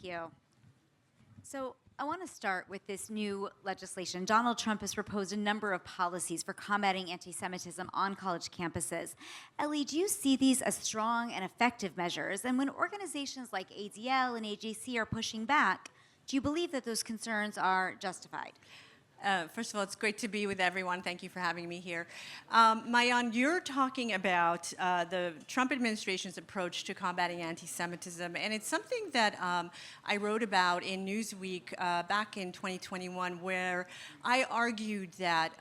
you. So I want to start with this new legislation. Donald Trump has proposed a number of policies for combating anti-Semitism on college campuses. Ellie, do you see these as strong and effective measures? And when organizations like ADL and AJC are pushing back, do you believe that those concerns are justified? First of all, it's great to be with everyone. Thank you for having me here. Maayan, you're talking about the Trump administration's approach to combating anti-Semitism, and it's something that I wrote about in Newsweek back in 2021, where I argued that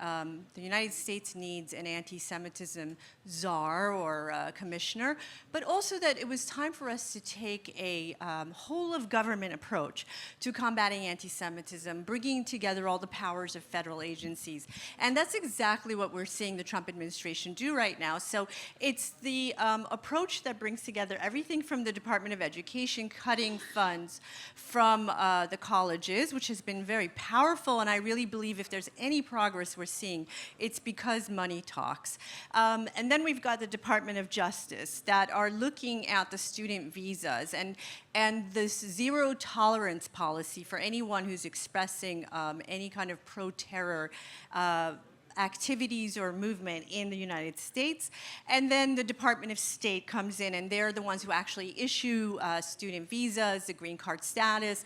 the United States needs an anti-Semitism czar or commissioner, but also that it was time for us to take a whole-of-government approach to combating anti-Semitism, bringing together all the powers of federal agencies. And that's exactly what we're seeing the Trump administration do right now. So it's the approach that brings together everything from the Department of Education, cutting funds from the colleges, which has been very powerful, and I really believe if there's any progress we're seeing, it's because money talks. And then we've got the Department of Justice that are looking at the student visas and this zero tolerance policy for anyone who's expressing any kind of pro-terror activities or movement in the United States. And then the Department of State comes in, and they're the ones who actually issue student visas, the green card status.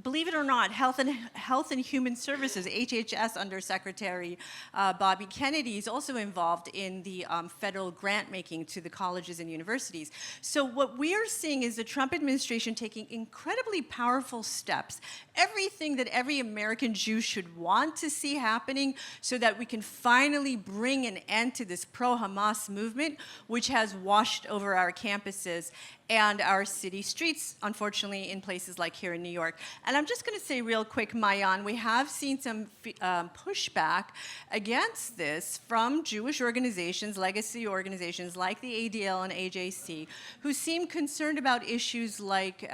Believe it or not, Health and Human Services, HHS Undersecretary Bobby Kennedy is also involved in the federal grant making to the colleges and universities. So what we are seeing is the Trump administration taking incredibly powerful steps, everything that every American Jew should want to see happening, so that we can finally bring an end to this pro-Hamas movement, which has washed over our campuses and our city streets, unfortunately, in places like here in New York. And I'm just gonna say real quick, Maayan, we have seen some pushback against this from Jewish organizations, legacy organizations like the ADL and AJC, who seem concerned about issues like,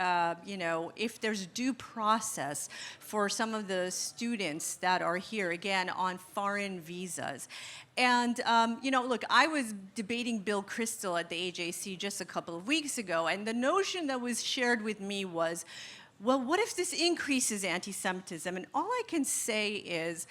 if there's due process for some of the students that are here, again, on foreign visas. And, look, I was debating Bill Kristol at the AJC just a couple of weeks ago, and the notion that was shared with me was, well, what if this increases anti-Semitism? And all I can say is,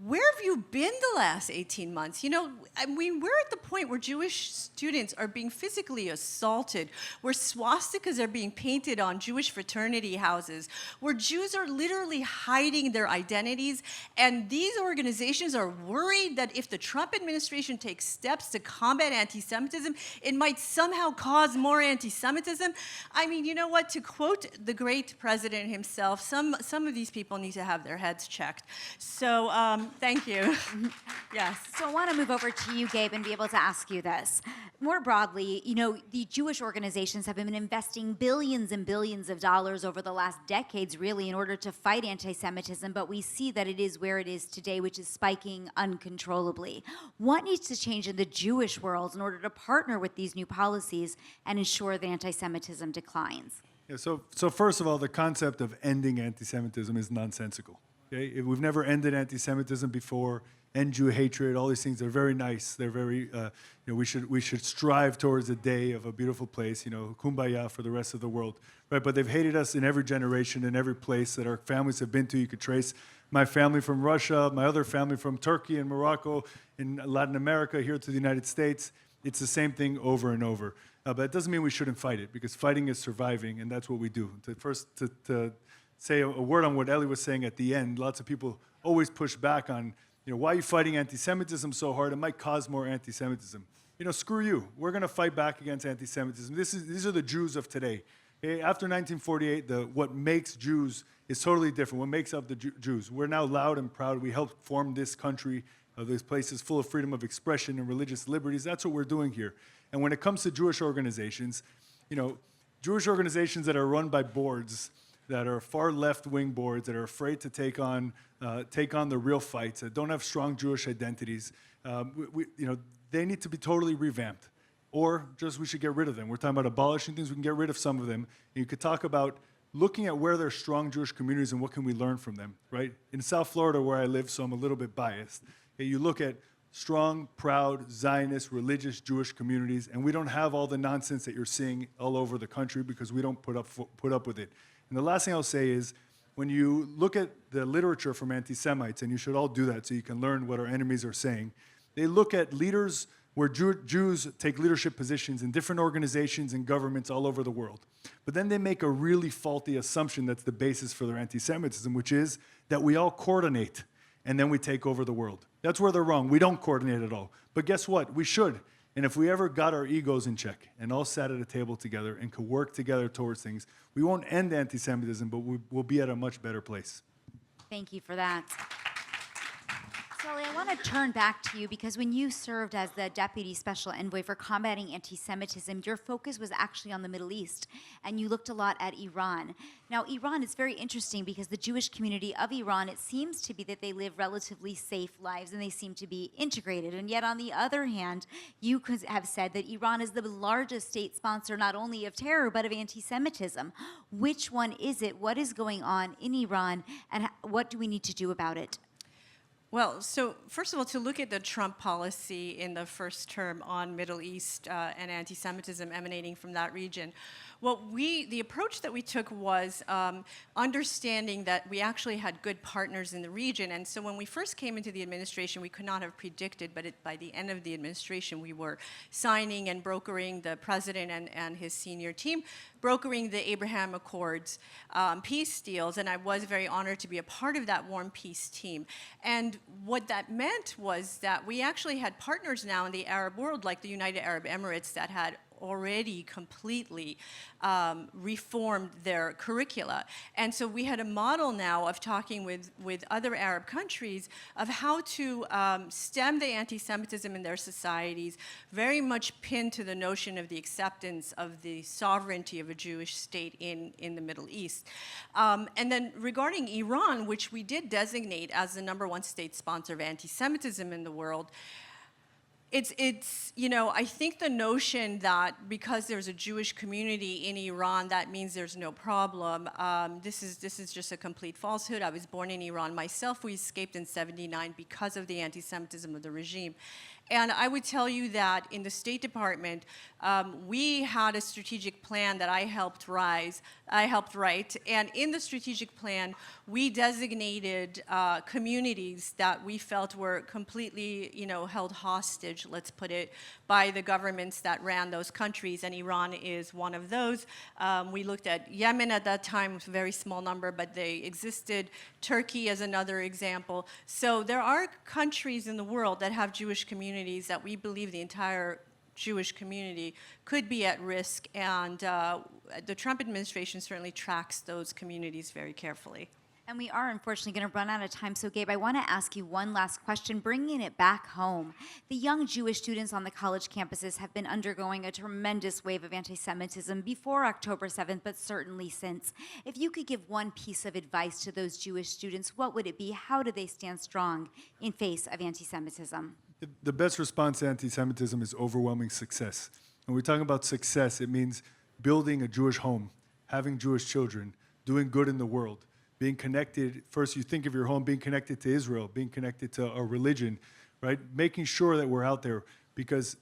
where have you been the last 18 months? We're at the point where Jewish students are being physically assaulted, where swastikas are being painted on Jewish fraternity houses, where Jews are literally hiding their identities, and these organizations are worried that if the Trump administration takes steps to combat anti-Semitism, it might somehow cause more anti-Semitism. I mean, you know what? To quote the great president himself, some of these people need to have their heads checked. So, thank you. Yes. So I want to move over to you, Gabe, and be able to ask you this. More broadly, the Jewish organizations have been investing billions and billions of dollars over the last decades, really, in order to fight anti-Semitism, but we see that it is where it is today, which is spiking uncontrollably. What needs to change in the Jewish world in order to partner with these new policies and ensure that anti-Semitism declines? Yeah, so first of all, the concept of ending anti-Semitism is nonsensical. Okay? We've never ended anti-Semitism before, end Jew hatred, all these things. They're very nice. They're very, we should strive towards a day of a beautiful place, kumbaya for the rest of the world, right? But they've hated us in every generation, in every place that our families have been to. You could trace my family from Russia, my other family from Turkey and Morocco, in Latin America, here to the United States. It's the same thing over and over. But it doesn't mean we shouldn't fight it, because fighting is surviving, and that's what we do. To say a word on what Ellie was saying at the end, lots of people always push back on, why are you fighting anti-Semitism so hard? It might cause more anti-Semitism. Screw you. We're going to fight back against anti-Semitism. These are the Jews of today. Okay? After 1948, what makes Jews is totally different. What makes up the Jews? We're now loud and proud. We helped form this country, this place is full of freedom of expression and religious liberties. That's what we're doing here. And when it comes to Jewish organizations, Jewish organizations that are run by boards that are far left-wing boards that are afraid to take on the real fights, that don't have strong Jewish identities, they need to be totally revamped. Or just we should get rid of them. We're talking about abolishing things, we can get rid of some of them. And you could talk about looking at where there are strong Jewish communities and what can we learn from them, right? In South Florida, where I live, so I'm a little bit biased, you look at strong, proud, Zionist, religious Jewish communities, and we don't have all the nonsense that you're seeing all over the country because we don't put up with it. And the last thing I'll say is, when you look at the literature from anti-Semites, and you should all do that so you can learn what our enemies are saying, they look at leaders where Jews take leadership positions in different organizations and governments all over the world. But then they make a really faulty assumption that's the basis for their anti-Semitism, which is that we all coordinate and then we take over the world. That's where they're wrong. We don't coordinate at all. But guess what? We should. And if we ever got our egos in check and all sat at a table together and could work together towards things, we won't end anti-Semitism, but we'll be at a much better place. Thank you for that. So, Ellie, I want to turn back to you because when you served as the Deputy Special Envoy for combating anti-Semitism, your focus was actually on the Middle East, and you looked a lot at Iran. Now, Iran is very interesting because the Jewish community of Iran, it seems to be that they live relatively safe lives and they seem to be integrated. And yet, on the other hand, you have said that Iran is the largest state sponsor not only of terror but of anti-Semitism. Which one is it? What is going on in Iran, and what do we need to do about it? Well, so first of all, to look at the Trump policy in the first term on Middle East and anti-Semitism emanating from that region, the approach that we took was understanding that we actually had good partners in the region. And so when we first came into the administration, we could not have predicted, but by the end of the administration, we were signing and brokering, the president and his senior team, brokering the Abraham Accords peace deals. And I was very honored to be a part of that warm peace team. And what that meant was that we actually had partners now in the Arab world, like the United Arab Emirates, that had already completely reformed their curricula. And so we had a model now of talking with other Arab countries of how to stem the anti-Semitism in their societies, very much pinned to the notion of the acceptance of the sovereignty of a Jewish state in the Middle East. And then regarding Iran, which we did designate as the #1 state sponsor of anti-Semitism in the world, it's I think the notion that because there's a Jewish community in Iran, that means there's no problem. This is just a complete falsehood. I was born in Iran myself. We escaped in '79 because of the anti-Semitism of the regime. And I would tell you that in the State Department, we had a strategic plan that I helped write. And in the strategic plan, we designated communities that we felt were completely, held hostage, let's put it, by the governments that ran those countries. And Iran is one of those. We looked at Yemen at that time, it was a very small number, but they existed. Turkey as another example. So there are countries in the world that have Jewish communities that we believe the entire Jewish community could be at risk, and the Trump administration certainly tracks those communities very carefully. And we are unfortunately going to run out of time. So, Gabe, I want to ask you one last question, bringing it back home. The young Jewish students on the college campuses have been undergoing a tremendous wave of anti-Semitism before October 7th, but certainly since. If you could give one piece of advice to those Jewish students, what would it be? How do they stand strong in face of anti-Semitism? The best response to anti-Semitism is overwhelming success. When we're talking about success, it means building a Jewish home, having Jewish children, doing good in the world, being connected. First, you think of your home, being connected to Israel, being connected to our religion, right? Making sure that we're out there, because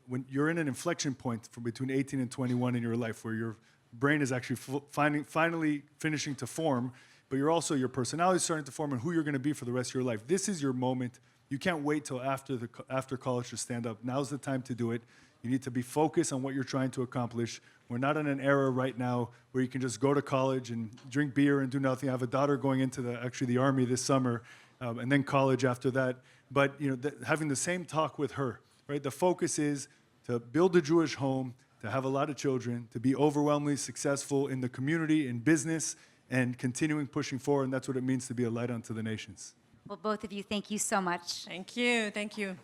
when you're in an inflection point from between 18 and 21 in your life where your brain is actually finally finishing to form, but your personality is starting to form and who you're going to be for the rest of your life. This is your moment. You can't wait till after college to stand up. Now's the time to do it. You need to be focused on what you're trying to accomplish. We're not in an era right now where you can just go to college and drink beer and do nothing. I have a daughter going into the Army this summer, and then college after that. But having the same talk with her, right? The focus is to build a Jewish home, to have a lot of children, to be overwhelmingly successful in the community, in business, and continuing pushing forward. And that's what it means to be a light unto the nations. Well, both of you, thank you so much. Thank you. Thank you.